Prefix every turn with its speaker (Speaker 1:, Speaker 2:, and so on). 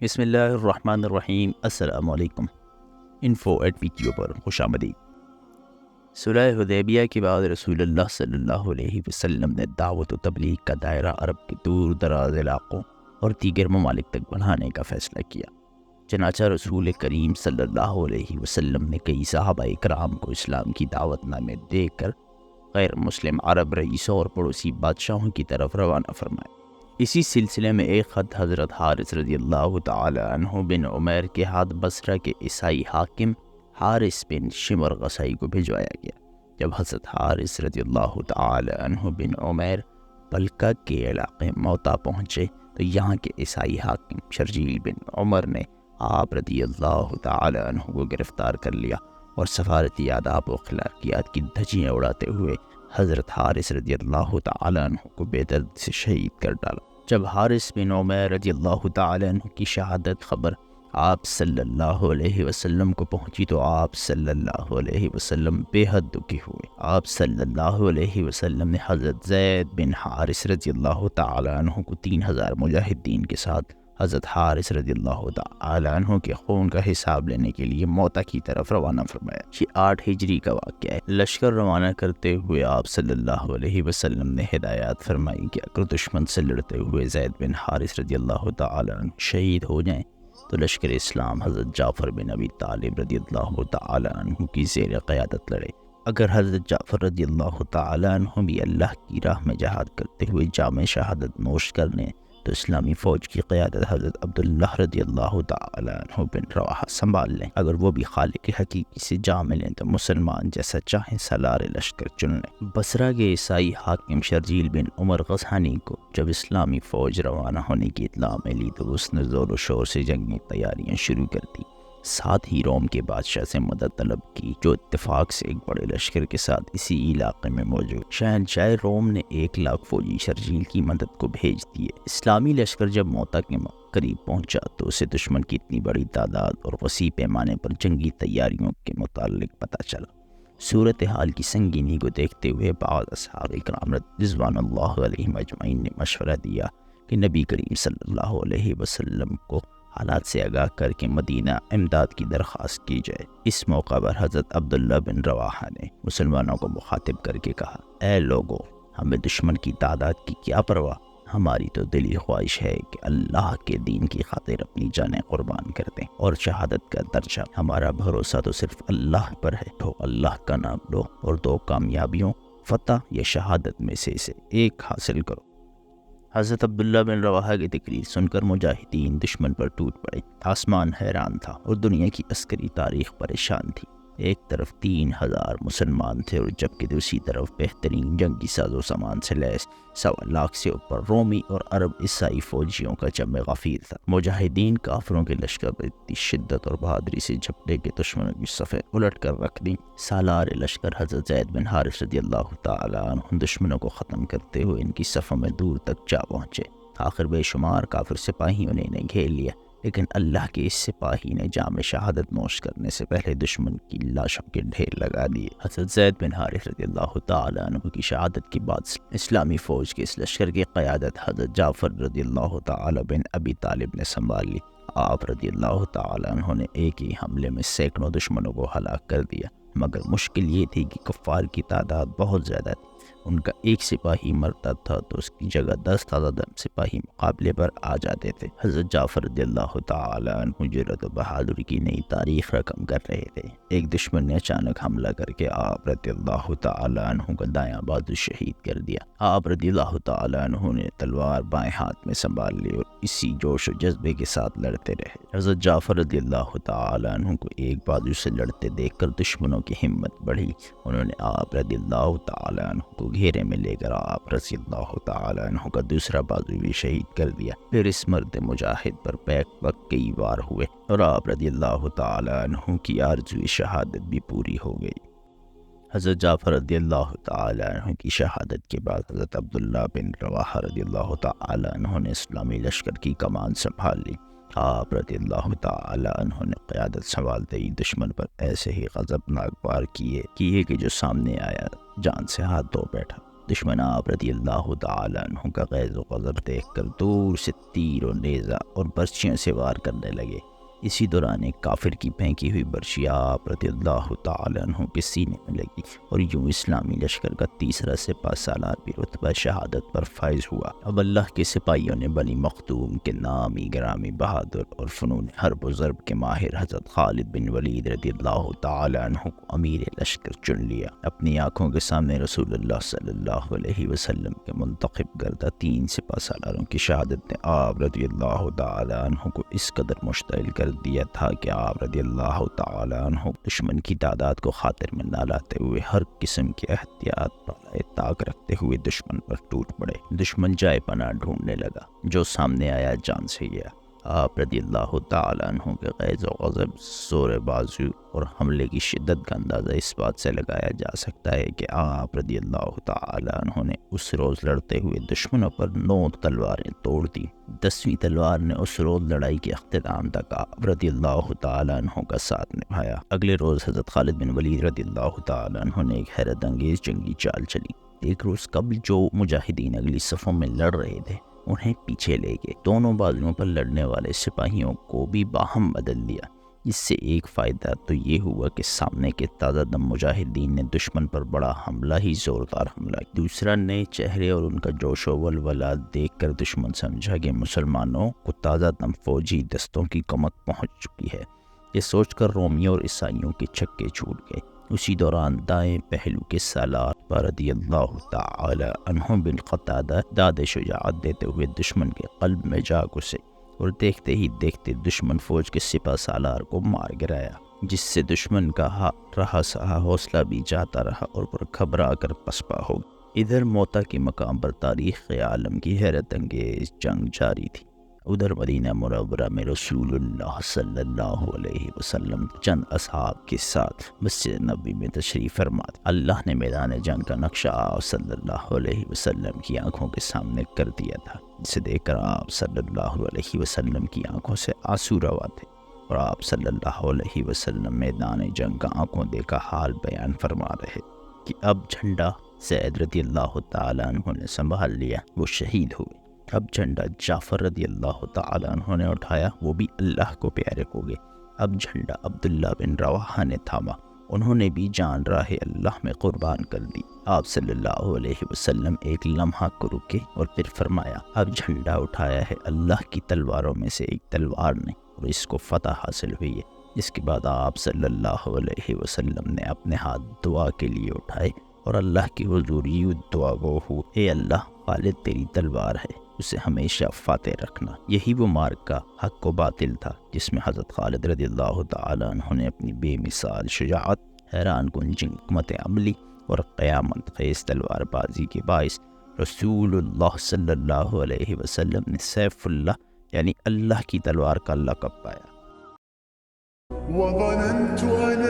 Speaker 1: بسم اللہ الرحمن الرحیم۔ السلام علیکم۔ انفو ایٹ ویڈیو پر خوش آمدید۔ صلح حدیبیہ کے بعد رسول اللہ صلی اللہ علیہ وسلم نے دعوت و تبلیغ کا دائرہ عرب کے دور دراز علاقوں اور دیگر ممالک تک بڑھانے کا فیصلہ کیا۔ چنانچہ رسول کریم صلی اللہ علیہ وسلم نے کئی صحابہ کرام کو اسلام کی دعوت نامے دے کر غیر مسلم عرب رئیسوں اور پڑوسی بادشاہوں کی طرف روانہ فرمایا۔ اسی سلسلے میں ایک خط حضرت حارث رضی اللہ تعالی عنہ بن عمیر کے ہاتھ بصرہ کے عیسائی حاکم حارث بن شمر غسائی کو بھجوایا گیا۔ جب حضرت حارث رضی اللہ تعالی عنہ بن عمیر بلکہ کے علاقے موتا پہنچے تو یہاں کے عیسائی حاکم شرجیل بن عمر نے آپ رضی اللہ تعالی عنہ کو گرفتار کر لیا اور سفارتی آداب و اخلاقیات کی دھجیاں اڑاتے ہوئے حضرت حارث رضی اللہ تعالی عنہ کو بے دردی سے شہید کر ڈالا۔ جب حارث بن عمیر رضی اللہ تعالی عنہ کی شہادت خبر آپ صلی اللہ علیہ وسلم کو پہنچی تو آپ صلی اللہ علیہ وسلم بے حد دکھی ہوئے۔ آپ صلی اللہ علیہ وسلم نے حضرت زید بن حارث رضی اللہ تعالی عنہ کو 3000 مجاہدین کے ساتھ حضرت حارث رضی اللہ تعالی عنہ کے خون کا حساب لینے کے لیے موتا کی طرف روانہ فرمایا۔ یہ 8 ہجری کا واقعہ ہے۔ لشکر روانہ کرتے ہوئے آپ صلی اللہ علیہ وسلم نے ہدایات فرمائی کہ اگر دشمن سے لڑتے ہوئے زید بن حارث رضی اللہ تعالی عنہ شہید ہو جائیں تو لشکر اسلام حضرت جعفر بن ابی طالب رضی اللہ تعالی عنہ کی زیر قیادت لڑے۔ اگر حضرت جعفر رضی اللہ تعالی عنہ بھی اللہ کی راہ میں جہاد کرتے ہوئے جام شہادت نوش کر لیں تو اسلامی فوج کی قیادت حضرت عبداللہ رضی اللہ تعالی عنہ بن رواحہ سنبھال لیں۔ اگر وہ بھی خالق حقیقی سے جام لیں تو مسلمان جیسا چاہیں سالار لشکر چن لیں۔ بصرہ کے عیسائی حاکم شرجیل بن عمر غسانی کو جب اسلامی فوج روانہ ہونے کی اطلاع ملی تو اس نے زور و شور سے جنگی تیاریاں شروع کر دی۔ ساتھ ہی روم کے بادشاہ سے مدد طلب کی جو اتفاق سے ایک بڑے لشکر کے ساتھ اسی علاقے میں موجود۔ شہنشاہ روم نے 1,00,000 فوجی شرجیل کی مدد کو بھیج دیے۔ اسلامی لشکر جب موتا کے قریب پہنچا تو اسے دشمن کی اتنی بڑی تعداد اور وسیع پیمانے پر جنگی تیاریوں کے متعلق پتہ چلا۔ صورتحال کی سنگینی کو دیکھتے ہوئے بعض اصحاب کرام رضوان اللہ علیہم اجمعین نے مشورہ دیا کہ نبی کریم صلی اللہ علیہ وسلم کو حالات سے آگاہ کر کے مدینہ امداد کی درخواست کی جائے۔ اس موقع پر حضرت عبداللہ بن رواحہ نے مسلمانوں کو مخاطب کر کے کہا، اے لوگو، ہمیں دشمن کی تعداد کی کیا پرواہ، ہماری تو دلی خواہش ہے کہ اللہ کے دین کی خاطر اپنی جانیں قربان کر دیں اور شہادت کا درجہ۔ ہمارا بھروسہ تو صرف اللہ پر ہے، تو اللہ کا نام لو اور 2 کامیابیوں فتح یا شہادت میں سے ایک حاصل کرو۔ حضرت عبداللہ بن رواحہ کی تقریر سن کر مجاہدین دشمن پر ٹوٹ پڑے۔ آسمان حیران تھا اور دنیا کی عسکری تاریخ پریشان تھی۔ ایک طرف 3000 مسلمان تھے اور جبکہ دوسری طرف بہترین جنگی ساز و سامان سے لیس 1,00,000 سے اوپر رومی اور عرب عیسائی فوجیوں کا جمع غفیر تھا۔ مجاہدین کافروں کے لشکر پر اتنی شدت اور بہادری سے جھپٹے کے دشمنوں کی صفیں الٹ کر رکھ دیں۔ سالار لشکر حضرت زید بن حارث رضی اللہ تعالی عنہ دشمنوں کو ختم کرتے ہوئے ان کی صفوں میں دور تک جا پہنچے۔ آخر بے شمار کافر سپاہیوں نے انہیں گھیر لیا، لیکن اللہ کے اس سپاہی نے جام شہادت نوش کرنے سے پہلے دشمن کی لاشوں کے ڈھیر لگا دیے۔ حضرت زید بن حارث رضی اللہ تعالی عنہ کی شہادت کے بعد اسلامی فوج کے اس لشکر کی قیادت حضرت جعفر رضی اللہ تعالی بن ابی طالب نے سنبھال لی۔ آپ رضی اللہ تعالی عنہ نے ایک ہی حملے میں سینکڑوں دشمنوں کو ہلاک کر دیا، مگر مشکل یہ تھی کہ کفار کی تعداد بہت زیادہ تھی۔ ان کا ایک سپاہی مرتا تھا تو اس کی جگہ 10 تازہ دم سپاہی مقابلے پر آ جاتے تھے۔ حضرت جعفر رضی اللہ تعالی عنہ جرأت و بہادری کی نئی تاریخ رقم کر رہے تھے۔ ایک دشمن نے اچانک حملہ کر کے آپ رضی اللہ تعالی عنہ کا دایاں بازو شہید کر دیا۔ آپ رضی اللہ تعالی عنہ نے تلوار بائیں ہاتھ میں سنبھال لی اور اسی جوش و جذبے کے ساتھ لڑتے رہے۔ حضرت جعفر رضی اللہ تعالی عنہ کو ایک بازو سے لڑتے دیکھ کر دشمنوں کی ہمت بڑھی۔ انہوں نے آپ رضی اللہ تعالی عنہ کو گھیرے میں لے کر آپ رضی اللہ تعالی عنہ کا دوسرا بازو بھی شہید کر دیا۔ پھر اس مرد مجاہد پر بیک وقت کئی وار ہوئے اور آپ رضی اللہ تعالی عنہ کی آرزوئی شہادت بھی پوری ہو گئی۔ حضرت جعفر رضی اللہ تعالی عنہ کی شہادت کے بعد حضرت عبداللہ بن رواحہ رضی اللہ تعالی عنہ نے اسلامی لشکر کی کمان سنبھال لی۔ آپ رضی اللہ تعالی عنہ نے قیادت سنبھالتے ہی دشمن پر ایسے ہی غضبناک وار کیے کہ جو سامنے آیا جان سے ہاتھ دھو بیٹھا۔ دشمن آپ رضی اللہ تعالیٰ عنہ کا غیظ و غضب دیکھ کر دور سے تیر و نیزہ اور برچیاں سے وار کرنے لگے۔ اسی دوران ایک کافر کی پھینکی ہوئی برچی آپ رضی اللہ تعالیٰ عنہ کے سینے میں لگی اور یوں اسلامی لشکر کا تیسرا سپہ سالار بھی رتبہ شہادت پر فائز ہوا۔ اب اللہ کے سپاہیوں نے بنی مخدوم کے نامی گرامی بہادر اور فنون حرب و ضرب کے ماہر حضرت خالد بن ولید رضی اللہ تعالیٰ عنہ کو امیر لشکر چن لیا۔ اپنی آنکھوں کے سامنے رسول اللہ صلی اللہ علیہ وسلم کے منتخب کردہ 3 سپہ سالاروں کی شہادت نے آپ رضی اللہ تعالیٰ عنہ کو اس قدر مشتعل کر دیا تھا کہ آپ رضی اللہ تعالیٰ عنہ دشمن کی تعداد کو خاطر میں نہ لاتے ہوئے ہر قسم کے احتیاط بالائے طاق رکھتے ہوئے دشمن پر ٹوٹ پڑے۔ دشمن جائے پناہ ڈھونڈنے لگا، جو سامنے آیا جان سے گیا۔ آپ رضی اللہ تعالیٰ عنہ کے غیظ و غضب، زور بازو اور حملے کی شدت کا اندازہ اس بات سے لگایا جا سکتا ہے کہ آپ رضی اللہ تعالیٰ عنہ نے اس روز لڑتے ہوئے دشمنوں پر 9 تلواریں توڑ دیں۔ 10ویں تلوار نے اس روز لڑائی کے اختتام تک آپ رضی اللہ تعالیٰ عنہ کا ساتھ نبھایا۔ اگلے روز حضرت خالد بن ولید رضی اللہ تعالیٰ عنہ نے ایک حیرت انگیز جنگی چال چلی۔ ایک روز قبل جو مجاہدین اگلی صفوں میں لڑ رہے تھے انہیں پیچھے لے گئے۔ دونوں بازوؤں پر لڑنے والے سپاہیوں کو بھی باہم بدل دیا۔ اس سے ایک فائدہ تو یہ ہوا کہ سامنے کے تازہ دم مجاہدین نے دشمن پر بڑا حملہ ہی زوردار حملہ کیا۔ دوسرا، نئے چہرے اور ان کا جوش و ولولہ دیکھ کر دشمن سمجھا کہ مسلمانوں کو تازہ دم فوجی دستوں کی کمک پہنچ چکی ہے۔ یہ سوچ کر رومیوں اور عیسائیوں کے چھکے چھوٹ گئے۔ اسی دوران دائیں پہلو کے سالار رضی اللہ تعالی عنہ بن قتادہ داد شجاعت دیتے ہوئے دشمن کے قلب میں جا گھسے اور دیکھتے ہی دیکھتے دشمن فوج کے سپہ سالار کو مار گرایا، جس سے دشمن کا رہا سہا حوصلہ بھی جاتا رہا اور پر گھبرا کر پسپا ہو گیا۔ ادھر موتا کے مقام پر تاریخ عالم کی حیرت انگیز جنگ جاری تھی۔ ادھر مدینہ منورہ میں رسول اللہ صلی اللہ علیہ وسلم چند اصحاب کے ساتھ مسجد نبوی میں تشریف فرما تھے۔ اللہ نے میدان جنگ کا نقشہ آپ صلی اللہ علیہ وسلم کی آنکھوں کے سامنے کر دیا تھا، جسے دیکھ کر آپ صلی اللہ علیہ وسلم کی آنکھوں سے آنسو روا تھے، اور آپ صلی اللہ علیہ وسلم میدان جنگ کا آنکھوں دیکھا حال بیان فرما رہے کہ اب جھنڈا زید رضی اللہ تعالیٰ عنہ نے سنبھال لیا، وہ شہید ہوئے۔ اب جھنڈا جعفر رضی اللہ تعالیٰ عنہ نے اٹھایا، وہ بھی اللہ کو پیارے ہو گئے۔ اب جھنڈا عبداللہ بن رواحہ نے تھاما، انہوں نے بھی جان راہ اللہ میں قربان کر دی۔ آپ صلی اللہ علیہ وسلم ایک لمحہ کو رکے اور پھر فرمایا، اب جھنڈا اٹھایا ہے اللہ کی تلواروں میں سے ایک تلوار نے، اور اس کو فتح حاصل ہوئی ہے۔ اس کے بعد آپ صلی اللہ علیہ وسلم نے اپنے ہاتھ دعا کے لیے اٹھائے اور اللہ کی حضور یوں دعا گو ہو، اے اللہ، خالد تیری تلوار ہے، اسے ہمیشہ فاتح رکھنا۔ یہی وہ معرکہ حق و باطل تھا جس میں حضرت خالد رضی اللہ تعالیٰ عنہ نے اپنی بے مثال شجاعت، حیران کن حکمت عملی اور قیامت خیز تلوار بازی کے باعث رسول اللہ صلی اللہ علیہ وسلم نے سیف اللہ یعنی اللہ کی تلوار کا لقب پایا۔
Speaker 2: وظننت أن